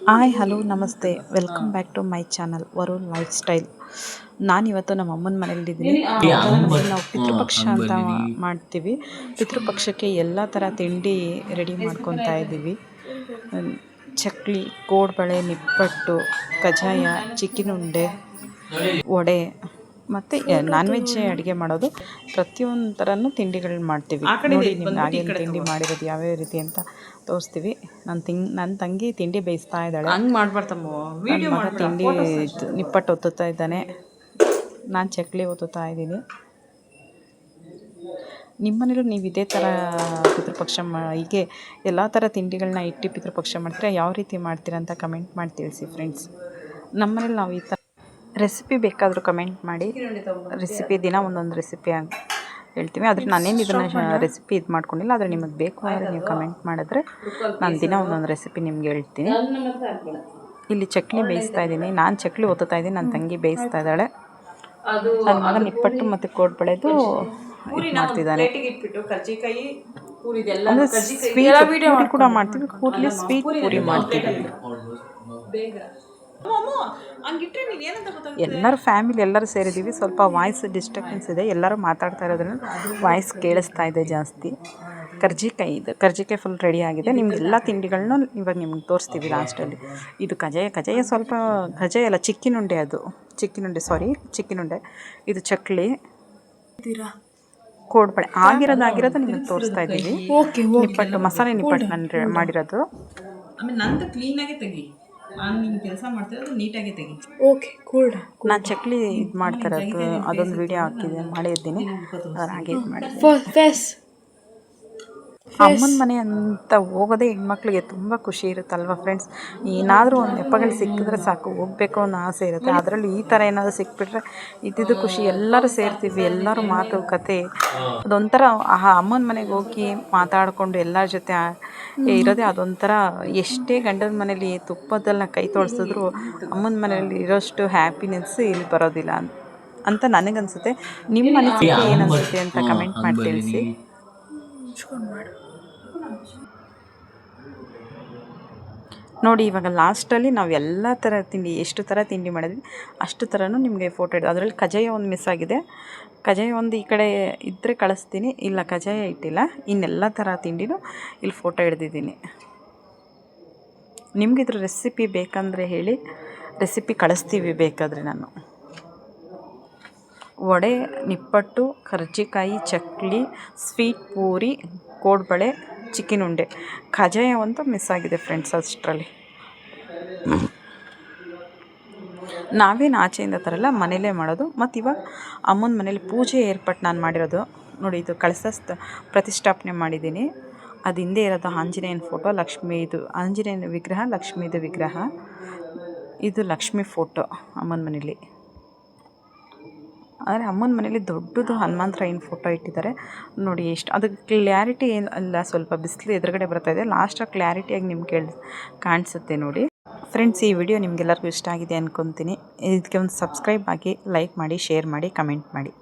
Hi hello ನಮಸ್ತೆ welcome back to my channel Varun lifestyle. ನಾನಿವತ್ತು ನಮ್ಮ ಅಮ್ಮನ ಮನೇಲಿದ್ದೀನಿ. ನಾವು ಪಿತೃಪಕ್ಷ ಅಂತ ಮಾಡ್ತೀವಿ. ಪಿತೃಪಕ್ಷಕ್ಕೆ ಎಲ್ಲ ಥರ ತಿಂಡಿ ರೆಡಿ ಮಾಡ್ಕೊತಾ ಇದ್ದೀವಿ. ಚಕ್ಲಿ, ಕೋಡ್ಬಳೆ, ನಿಪ್ಪಟ್ಟು, ಕಜ್ಜಾಯ, ಚಿಕನ್ ಉಂಡೆ, ವಡೆ ಮತ್ತು ನಾನ್ ವೆಜ್ ಅಡುಗೆ ಮಾಡೋದು. ಪ್ರತಿಯೊಂದು ಥರನೂ ತಿಂಡಿಗಳನ್ನ ಮಾಡ್ತೀವಿ. ನೋಡಿ ನಿಮ್ಗೆ ಹಾಗೆ ತಿಂಡಿ ಮಾಡಿರೋದು ಯಾವ್ಯಾವ ರೀತಿ ಅಂತ ತೋರಿಸ್ತೀವಿ. ನನ್ನ ತಂಗಿ ತಿಂಡಿ ಬೇಯಿಸ್ತಾ ಇದ್ದಾಳೆ. ಹಂಗೆ ಮಾಡ್ಬಾರ್ದಮ್ಮ, ನನ್ನ ಮಗ ತಿಂಡಿ ನಿಪ್ಪಟ್ಟು ಒತ್ತುತ್ತಾ ಇದ್ದಾನೆ. ನಾನು ಚಕ್ಲಿ ಒತ್ತುತ್ತಾ ಇದ್ದೀನಿ. ನಿಮ್ಮನೇಲೂ ನೀವು ಇದೇ ಥರ ಪಿತೃಪಕ್ಷ ಹೀಗೆ ಎಲ್ಲ ಥರ ತಿಂಡಿಗಳನ್ನ ಇಟ್ಟು ಪಿತೃಪಕ್ಷ ಮಾಡ್ತೀರಾ? ಯಾವ ರೀತಿ ಮಾಡ್ತೀರಾ ಅಂತ ಕಮೆಂಟ್ ಮಾಡಿ ತಿಳಿಸಿ ಫ್ರೆಂಡ್ಸ್. ನಮ್ಮನೇಲಿ ನಾವು ಈ ಥರ ರೆಸಿಪಿ ಬೇಕಾದರೂ ಕಮೆಂಟ್ ಮಾಡಿ. ರೆಸಿಪಿ ದಿನ ಒಂದೊಂದು ರೆಸಿಪಿ ಹೇಳ್ತೀವಿ. ಆದರೆ ನಾನೇನು ಇದನ್ನು ರೆಸಿಪಿ ಇದು ಮಾಡ್ಕೊಂಡಿಲ್ಲ. ಆದರೆ ನಿಮಗೆ ಬೇಕು ಅಂದರೆ ನೀವು ಕಮೆಂಟ್ ಮಾಡಿದ್ರೆ ನಾನು ದಿನ ಒಂದೊಂದು ರೆಸಿಪಿ ನಿಮ್ಗೆ ಹೇಳ್ತೀನಿ. ಇಲ್ಲಿ ಚಕ್ಲಿ ಬೇಯಿಸ್ತಾ ಇದ್ದೀನಿ. ನಾನು ಚಕ್ಲಿ ಒತ್ತುತ್ತಾ ಇದ್ದೀನಿ, ನನ್ನ ತಂಗಿ ಬೇಯಿಸ್ತಾ ಇದ್ದಾಳೆ. ನನ್ನ ಮಗ ನಿಪ್ಪಟ್ಟು ಮತ್ತು ಕೋಡ್ಬಳೆದು ಇದು ಮಾಡ್ತಿದ್ದಾನೆ. ಅಂದರೆ ಸ್ವೀಟ್ ಪೂರಿ ಕೂಡ ಮಾಡ್ತೀವಿ. ಕೂಡಲೇ ಸ್ವೀಟ್ ಪೂರಿ ಮಾಡ್ತೀವಿ. ಎಲ್ಲರೂ ಫ್ಯಾಮಿಲಿ ಎಲ್ಲರೂ ಸೇರಿದ್ದೀವಿ. ಸ್ವಲ್ಪ ವಾಯ್ಸ್ ಡಿಸ್ಟರ್ಬೆನ್ಸ್ ಇದೆ. ಎಲ್ಲರೂ ಮಾತಾಡ್ತಾ ಇರೋದ್ರಿಂದ ವಾಯ್ಸ್ ಕೇಳಿಸ್ತಾ ಇದೆ ಜಾಸ್ತಿ. ಕರ್ಜಿಕಾಯಿ ಫುಲ್ ರೆಡಿ ಆಗಿದೆ. ನಿಮ್ಗೆಲ್ಲ ತಿಂಡಿಗಳನ್ನ ಇವಾಗ ನಿಮ್ಗೆ ತೋರಿಸ್ತೀವಿ ಲಾಸ್ಟಲ್ಲಿ. ಇದು ಕಜ್ಜಾಯ ಸ್ವಲ್ಪ ಕಜ್ಜಾಯ ಅಲ್ಲ, ಚಿಕ್ಕಿನ ಉಂಡೆ. ಇದು ಚಕ್ಲಿ, ಕೋಡ್ಬಳೆ ಆಗಿರೋದು ನಿಮಗೆ ತೋರಿಸ್ತಾ ಇದ್ದೀವಿ. ನಿಪ್ಪಟ್ಟು, ಮಸಾಲೆ ನಿಪ್ಪಟ್ಟು ನಾನು ಮಾಡಿರೋದು. ಆಮೇಲೆ ನಂದು ಕ್ಲೀನಾಗೆ ತೆಗಿ, ನಾನು ನಿಮ್ಮ ಕೆಲಸ ಮಾಡ್ತಿರೋದು ನೀಟಾಗಿ ತೆಗಿ. Okay cool. ನಾನು ಚಕ್ಲಿ ಇದು ಮಾಡ್ತಾ ಇರೋದು ಅದೊಂದು ವಿಡಿಯೋ ಮಾಡಿದ್ದೀನಿ. ಹಾಗೆ ಇದು ಮಾಡಿದ್ದೀನಿ. ಅಮ್ಮನ ಮನೆ ಅಂತ ಹೋಗೋದೇ ಹೆಣ್ಮಕ್ಳಿಗೆ ತುಂಬ ಖುಷಿ ಇರುತ್ತಲ್ವ ಫ್ರೆಂಡ್ಸ್. ಏನಾದರೂ ಒಂದು ನೆಪಗಳು ಸಿಕ್ಕಿದ್ರೆ ಸಾಕು, ಹೋಗಬೇಕು ಅನ್ನೋ ಆಸೆ ಇರುತ್ತೆ. ಅದರಲ್ಲಿ ಈ ಥರ ಏನಾದರೂ ಸಿಕ್ಬಿಟ್ರೆ ಇದ್ದಿದ್ದು ಖುಷಿ. ಎಲ್ಲರೂ ಸೇರ್ತೀವಿ, ಎಲ್ಲರೂ ಮಾತುಕತೆ, ಅದೊಂಥರ ಅಮ್ಮನ ಮನೆಗೆ ಹೋಗಿ ಮಾತಾಡಿಕೊಂಡು ಎಲ್ಲರ ಜೊತೆ ಇರೋದೇ ಅದೊಂಥರ. ಎಷ್ಟೇ ಗಂಡನ ಮನೇಲಿ ತುಪ್ಪದೆಲ್ಲ ಕೈ ತೊಳ್ಸಿದ್ರು ಅಮ್ಮನ ಮನೆಯಲ್ಲಿ ಇರೋಷ್ಟು ಹ್ಯಾಪಿನೆಸ್ ಇಲ್ಲಿ ಬರೋದಿಲ್ಲ ಅಂತ ನನಗನ್ಸುತ್ತೆ. ನಿಮ್ಮ ಅನಿಸಿಕೆ ಏನನ್ಸುತ್ತೆ ಅಂತ ಕಮೆಂಟ್ ಮಾಡಿ ತಿಳಿಸಿ. ನೋಡಿ ಇವಾಗ ಲಾಸ್ಟಲ್ಲಿ ನಾವು ಎಲ್ಲ ಥರ ತಿಂಡಿ, ಎಷ್ಟು ಥರ ತಿಂಡಿ ಮಾಡಿದ್ವಿ ಅಷ್ಟು ಥರನೂ ನಿಮಗೆ ಫೋಟೋ ಇಡೋದು. ಅದರಲ್ಲಿ ಕಜ್ಜಾಯ ಒಂದು ಮಿಸ್ ಆಗಿದೆ. ಕಜ್ಜಾಯ ಒಂದು ಈ ಕಡೆ ಇದ್ದರೆ ಕಳಿಸ್ತೀನಿ. ಇಲ್ಲ, ಕಜ್ಜಾಯ ಇಟ್ಟಿಲ್ಲ. ಇನ್ನೆಲ್ಲ ಥರ ತಿಂಡಿನೂ ಇಲ್ಲಿ ಫೋಟೋ ಹಿಡ್ದಿದ್ದೀನಿ. ನಿಮಗಿದ್ರ ರೆಸಿಪಿ ಬೇಕಂದರೆ ಹೇಳಿ, ರೆಸಿಪಿ ಕಳಿಸ್ತೀವಿ ಬೇಕಾದರೆ. ನಾನು ವಡೆ, ನಿಪ್ಪಟ್ಟು, ಕರ್ಜಿಕಾಯಿ, ಚಕ್ಲಿ, ಸ್ವೀಟ್ ಪೂರಿ, ಕೋಡ್ಬಳೆ, ಚಿಕನ್ ಉಂಡೆ, ಕಜ್ಜಾಯ ಒಂದು ಮಿಸ್ ಆಗಿದೆ ಫ್ರೆಂಡ್ಸ್. ಅಷ್ಟರಲ್ಲಿ ನಾವೇನು ಆಚೆಯಿಂದ ತರಲ್ಲ, ಮನೇಲೇ ಮಾಡೋದು. ಮತ್ತು ಇವಾಗ ಅಮ್ಮನ ಮನೇಲಿ ಪೂಜೆ ಏರ್ಪಾಟ್ ನಾನು ಮಾಡಿರೋದು. ನೋಡಿ, ಇದು ಕಳಸ ಪ್ರತಿಷ್ಠಾಪನೆ ಮಾಡಿದ್ದೀನಿ. ಅದು ಹಿಂದೆ ಇರೋದು ಆಂಜನೇಯನ ಫೋಟೋ, ಲಕ್ಷ್ಮೀದು ಆಂಜನೇಯನ ವಿಗ್ರಹ, ಲಕ್ಷ್ಮೀದು ವಿಗ್ರಹ. ಇದು ಲಕ್ಷ್ಮೀ ಫೋಟೋ ಅಮ್ಮನ ಮನೇಲಿ. ಆದರೆ ಅಮ್ಮನ ಮನೇಲಿ ದೊಡ್ಡದು ಹನುಮಂತರಾಯನ ಫೋಟೋ ಇಟ್ಟಿದ್ದಾರೆ. ನೋಡಿ ಎಷ್ಟು ಅದು ಕ್ಲಾರಿಟಿ ಅಲ್ಲ, ಸ್ವಲ್ಪ ಬಿಸಿಲು ಎದುರುಗಡೆ ಬರ್ತಾಯಿದೆ. ಲಾಸ್ಟಾಗಿ ಕ್ಲಾರಿಟಿಯಾಗಿ ನಿಮ್ಗೆ ಕಾಣಿಸುತ್ತೆ ನೋಡಿ ಫ್ರೆಂಡ್ಸ್. ಈ ವಿಡಿಯೋ ನಿಮಗೆಲ್ಲರಿಗೂ ಇಷ್ಟ ಆಗಿದೆ ಅಂದ್ಕೊತೀನಿ. ಇದಕ್ಕೆ ಒಂದು ಸಬ್ಸ್ಕ್ರೈಬ್ ಆಗಿ, ಲೈಕ್ ಮಾಡಿ, ಶೇರ್ ಮಾಡಿ, ಕಮೆಂಟ್ ಮಾಡಿ.